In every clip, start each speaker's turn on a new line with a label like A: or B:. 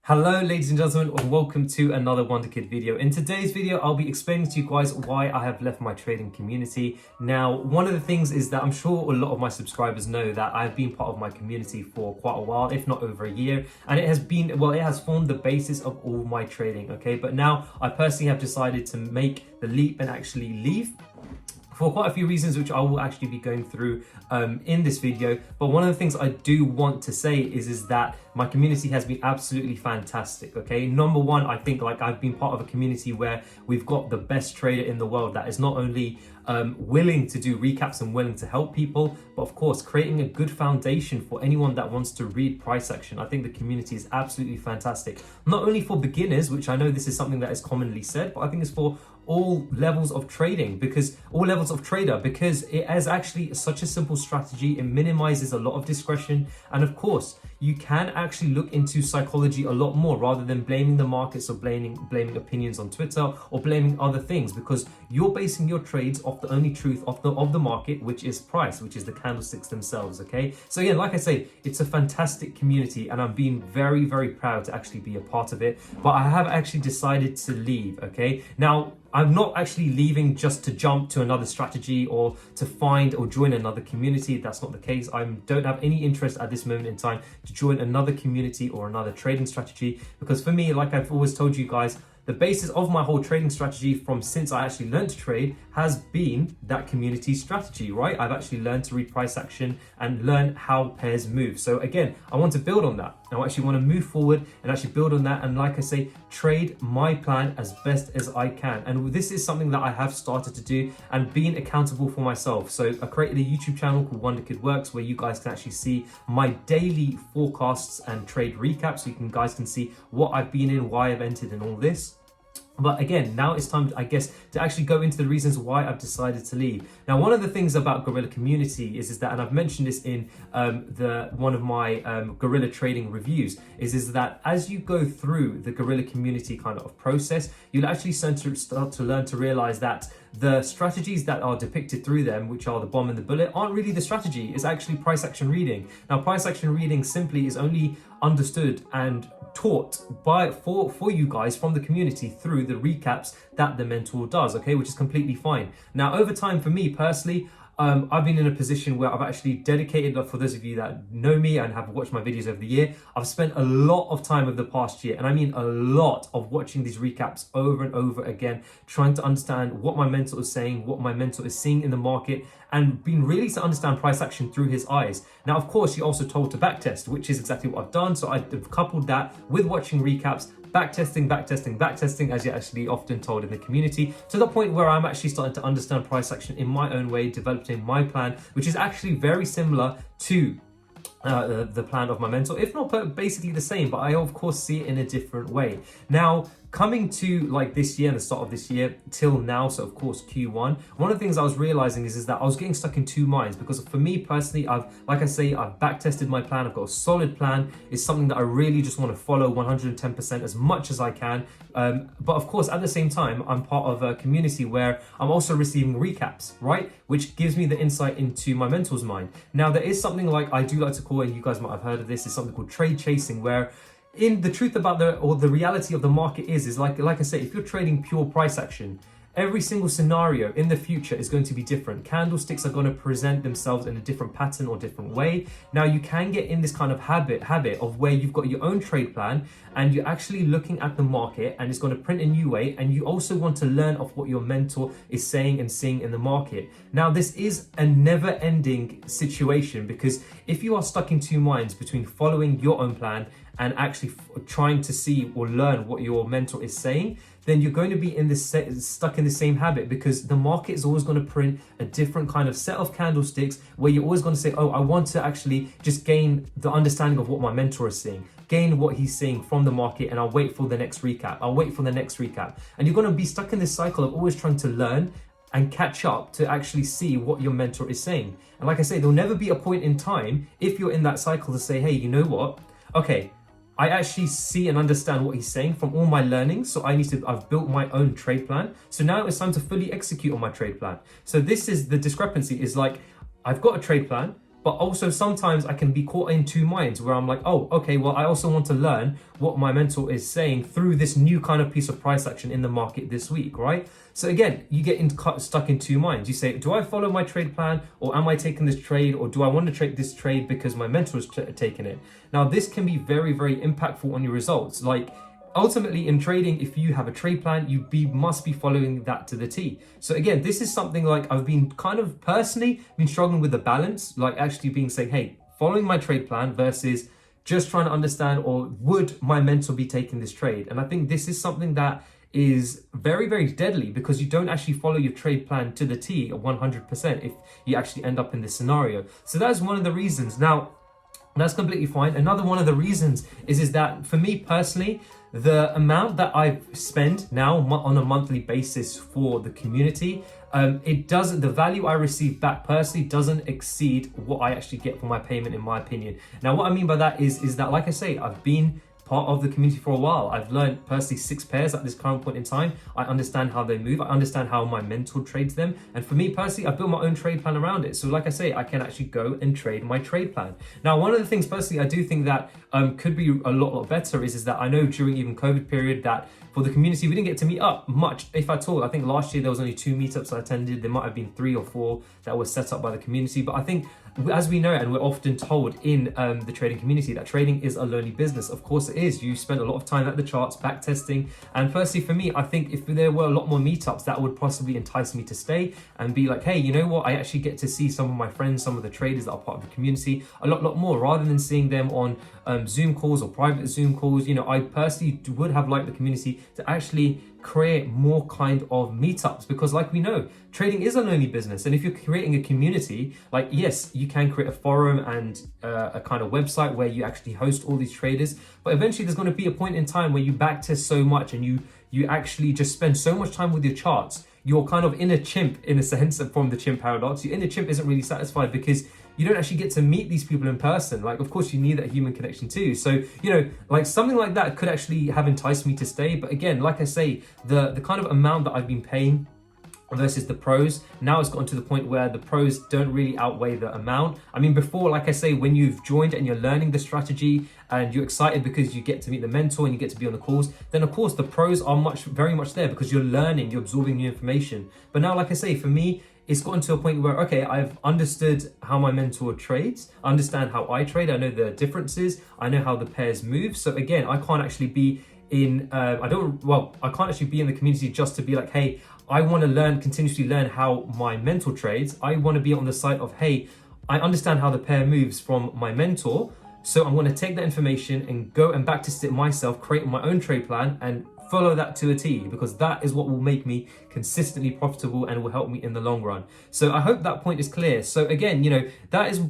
A: Hello ladies and gentlemen, and welcome to another Wonder Kid video. In today's video, I'll be explaining to you guys why I have left my trading community. Now, one of the things is that I'm sure a lot of my subscribers know that I've been part of my community for quite a while, if not over a year, and it has formed the basis of all my trading, okay? But now I personally have decided to make the leap and actually leave for quite a few reasons, which I will actually be going through in this video. But one of the things I do want to say is that my community has been absolutely fantastic, okay? Number one, I think I've been part of a community where we've got the best trader in the world that is not only willing to do recaps and willing to help people, but of course, creating a good foundation for anyone that wants to read price action. I think the community is absolutely fantastic. Not only for beginners, which I know this is something that is commonly said, but I think it's for all levels of trading, because it has actually such a simple strategy. It minimizes a lot of discretion, and of course you can actually look into psychology a lot more rather than blaming the markets or blaming opinions on Twitter or blaming other things, because you're basing your trades off the only truth of the market, which is price, which is the candlesticks themselves. Okay, so again, like I say, it's a fantastic community and I'm being very, very proud to actually be a part of it. But I have actually decided to leave. Okay, now I'm not actually leaving just to jump to another strategy or to find or join another community. That's not the case. I don't have any interest at this moment in time to join another community or another trading strategy, because for me, like I've always told you guys, the basis of my whole trading strategy from since I actually learned to trade has been that community strategy, right? I've actually learned to read price action and learn how pairs move. So again, I want to build on that. I actually want to move forward and actually build on that. And like I say, trade my plan as best as I can. And this is something that I have started to do and being accountable for myself. So I created a YouTube channel called Wonder Kid Works, where you guys can actually see my daily forecasts and trade recaps. So guys can see what I've been in, why I've entered in all this. But again, now it's time, I guess, to actually go into the reasons why I've decided to leave. Now, one of the things about Guerrilla Community is that, and I've mentioned this in one of my Guerrilla trading reviews, is that as you go through the Guerrilla Community kind of process, you'll actually start to learn to realize that the strategies that are depicted through them, which are the bomb and the bullet, aren't really the strategy. It's actually price action reading. Now, price action reading simply is only understood and taught for you guys from the community through the recaps that the mentor does, okay, which is completely fine. Now, over time, for me personally, I've been in a position where I've actually dedicated, for those of you that know me and have watched my videos over the year, I've spent a lot of time over the past year, and I mean a lot, of watching these recaps over and over again, trying to understand what my mentor is saying, what my mentor is seeing in the market, and being really to understand price action through his eyes. Now, of course, you're also told to backtest, which is exactly what I've done. So I've coupled that with watching recaps, backtesting, as you're actually often told in the community, to the point where I'm actually starting to understand price action in my own way, developing my plan, which is actually very similar to the plan of my mentor, if not basically the same, but I of course see it in a different way. Now, coming to this year and the start of this year till now, so of course Q1, one of the things I was realizing is that I was getting stuck in two minds, because for me personally, I've backtested my plan. I've got a solid plan. It's something that I really just want to follow 110% as much as I can. But of course, at the same time, I'm part of a community where I'm also receiving recaps, right? Which gives me the insight into my mentor's mind. Now, there is something I do like to call, and you guys might have heard of this, is something called trade chasing, where in the truth about the reality of the market is like I say, if you're trading pure price action, every single scenario in the future is going to be different. Candlesticks are going to present themselves in a different pattern or different way. Now, you can get in this kind of habit of where you've got your own trade plan and you're actually looking at the market and it's going to print a new way, and you also want to learn of what your mentor is saying and seeing in the market. Now, this is a never-ending situation, because if you are stuck in two minds between following your own plan and actually trying to see or learn what your mentor is saying, then you're going to be stuck in the same habit, because the market is always going to print a different kind of set of candlesticks, where you're always going to say, oh, I want to actually just gain the understanding of what my mentor is saying, gain what he's saying from the market, and I'll wait for the next recap. And you're going to be stuck in this cycle of always trying to learn and catch up to actually see what your mentor is saying. And like I say, there'll never be a point in time, if you're in that cycle, to say, hey, you know what? Okay, I actually see and understand what he's saying from all my learnings. So I've built my own trade plan. So now it's time to fully execute on my trade plan. So this is the discrepancy, is I've got a trade plan, but also sometimes I can be caught in two minds where I'm like, oh, okay, well, I also want to learn what my mentor is saying through this new kind of piece of price action in the market this week, right? So again, you get stuck in two minds. You say, do I follow my trade plan, or am I taking this trade, or do I want to take this trade because my mentor is taking it? Now, this can be very, very impactful on your results. Like, ultimately in trading, if you have a trade plan, must be following that to the T. So again, this is something like I've been kind of personally been struggling with the balance, like actually being saying, hey, following my trade plan versus just trying to understand, or would my mentor be taking this trade? And I think this is something that is very, very deadly, because you don't actually follow your trade plan to the T 100% if you actually end up in this scenario. So that's one of the reasons. Now, that's completely fine. Another one of the reasons is that for me personally, the amount that I spend now on a monthly basis for the community, the value I receive back personally doesn't exceed what I actually get for my payment, in my opinion. Now, what I mean by that is that, like I say, I've been part of the community for a while. I've learned personally 6 pairs at this current point in time. I understand how they move. I understand how my mentor trades them. And for me personally, I've built my own trade plan around it. So like I say, I can actually go and trade my trade plan. Now, one of the things personally I do think that could be a lot better is that I know during even COVID period that for the community, we didn't get to meet up much, if at all. I think last year there was only 2 meetups I attended. There might have been 3 or 4 that were set up by the community. But I think, as we know, and we're often told in the trading community, that trading is a lonely business. Of course it is. You spend a lot of time at the charts, back testing. And firstly, for me, I think if there were a lot more meetups, that would possibly entice me to stay and be like, hey, you know what? I actually get to see some of my friends, some of the traders that are part of the community a lot more, rather than seeing them on Zoom calls or private Zoom calls. You know, I personally would have liked the community to actually create more kind of meetups, because like we know, trading is a lonely business. And if you're creating a community, like, yes, you can create a forum and a kind of website where you actually host all these traders, but eventually there's going to be a point in time where you backtest so much and you actually just spend so much time with your charts. You're kind of inner chimp, in a sense, from the chimp paradox. Your inner chimp isn't really satisfied because you don't actually get to meet these people in person. Like, of course, you need that human connection too. So, you know, like something like that could actually have enticed me to stay. But again, like I say, the kind of amount that I've been paying versus the pros, now it's gotten to the point where the pros don't really outweigh the amount. I mean, before, like I say, when you've joined and you're learning the strategy and you're excited because you get to meet the mentor and you get to be on the calls, then of course the pros are very much there because you're learning, you're absorbing new information. But now, like I say, for me, it's gotten to a point where, okay, I've understood how my mentor trades, I understand how I trade, I know the differences, I know how the pairs move. So again, I can't actually be in, I can't actually be in the community just to be like, hey, I want to continuously learn how my mentor trades. I want to be on the side of, hey, I understand how the pair moves from my mentor. So I'm going to take that information and go and backtest it myself, create my own trade plan and follow that to a T, because that is what will make me consistently profitable and will help me in the long run. So I hope that point is clear. So again, you know, that is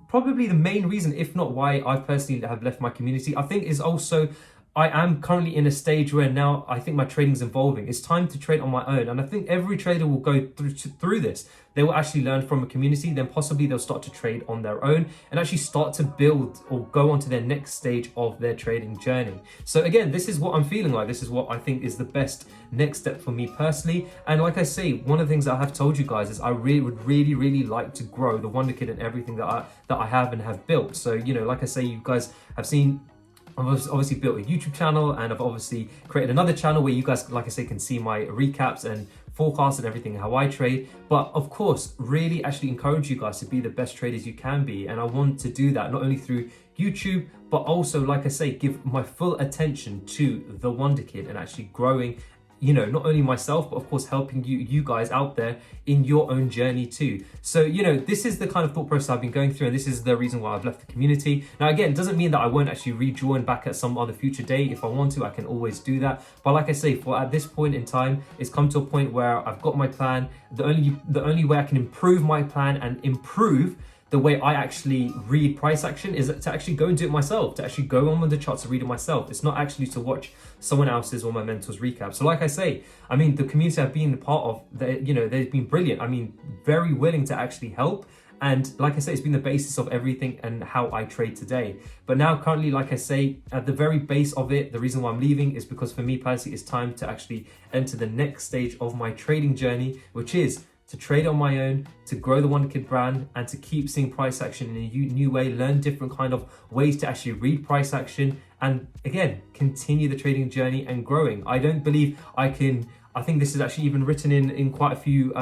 A: probably the main reason, if not why I personally have left my community. I think is also, I am currently in a stage where now I think my trading is evolving. It's time to trade on my own. And I think every trader will go through this. They will actually learn from a community, then possibly they'll start to trade on their own and actually start to build or go on to their next stage of their trading journey. So again, this is what I'm feeling like. This is what I think is the best next step for me personally. And like I say, one of the things that I have told you guys is I would really like to grow the Wonder Kid and everything that I have and have built. So, you know, like I say, you guys have seen, I've obviously built a YouTube channel and I've obviously created another channel where you guys, like I say, can see my recaps and forecasts and everything, how I trade. But of course, really actually encourage you guys to be the best traders you can be. And I want to do that not only through YouTube, but also, like I say, give my full attention to the Wonder Kid and actually growing, you know, not only myself, but of course helping you guys out there in your own journey too. So, you know, this is the kind of thought process I've been going through, and this is the reason why I've left the community. Now, again, it doesn't mean that I won't actually rejoin back at some other future date. If I want to, I can always do that. But like I say, for at this point in time, it's come to a point where I've got my plan. The only way I can improve my plan and improve the way I actually read price action is to actually go and do it myself, to actually go on with the charts and read it myself. It's not actually to watch someone else's or my mentor's recap. So like I say, I mean, the community I've been a part of, you know, they've been brilliant. I mean, very willing to actually help. And like I say, it's been the basis of everything and how I trade today. But now currently, like I say, at the very base of it, the reason why I'm leaving is because for me personally, it's time to actually enter the next stage of my trading journey, which is to trade on my own, to grow the Wonder Kid brand, and to keep seeing price action in a new way, learn different kind of ways to actually read price action, and again, continue the trading journey and growing. I don't believe I think this is actually even written in quite a few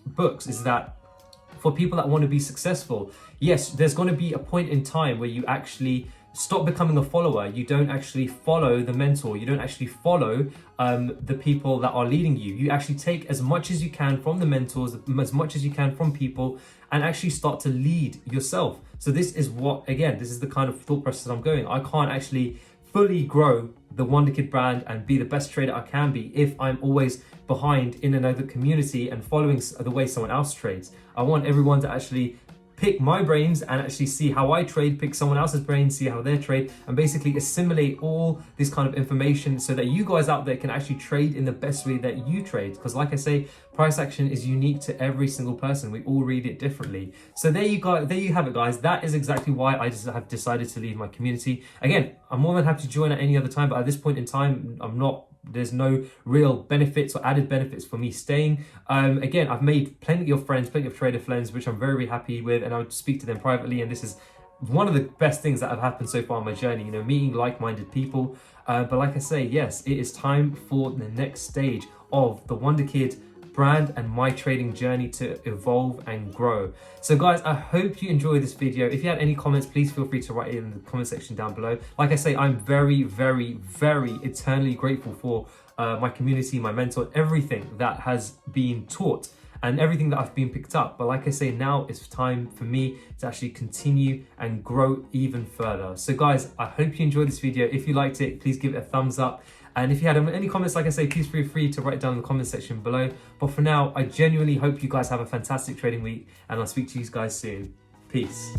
A: books, is that for people that want to be successful, yes, there's going to be a point in time where you actually stop becoming a follower. You don't actually follow the mentor. You don't actually follow the people that are leading you. You actually take as much as you can from the mentors, as much as you can from people, and actually start to lead yourself. So this is this is the kind of thought process I'm going. I can't actually fully grow the Wonder Kid brand and be the best trader I can be if I'm always behind in another community and following the way someone else trades. I want everyone to actually pick my brains and actually see how I trade, pick someone else's brains, see how they trade, and basically assimilate all this kind of information so that you guys out there can actually trade in the best way that you trade. Because like I say, price action is unique to every single person. We all read it differently. So there you have it, guys. That is exactly why I just have decided to leave my community. Again, I'm more than happy to join at any other time, but at this point in time, there's no real benefits or added benefits for me staying. Again, I've made plenty of friends, plenty of trader friends, which I'm very happy with, and I would speak to them privately. And this is one of the best things that have happened so far on my journey, meeting like-minded people. But like I say, yes, it is time for the next stage of the Wonder Kid brand and my trading journey to evolve and grow. So guys, I hope you enjoyed this video. If you had any comments, please feel free to write it in the comment section down below. Like I say, I'm very eternally grateful for my community, my mentor, everything that has been taught and everything that I've been picked up. But like I say, now it's time for me to actually continue and grow even further. So guys, I hope you enjoyed this video. If you liked it, please give it a thumbs up. And if you had any comments, like I say, please feel free to write it down in the comment section below. But for now, I genuinely hope you guys have a fantastic trading week, and I'll speak to you guys soon. Peace.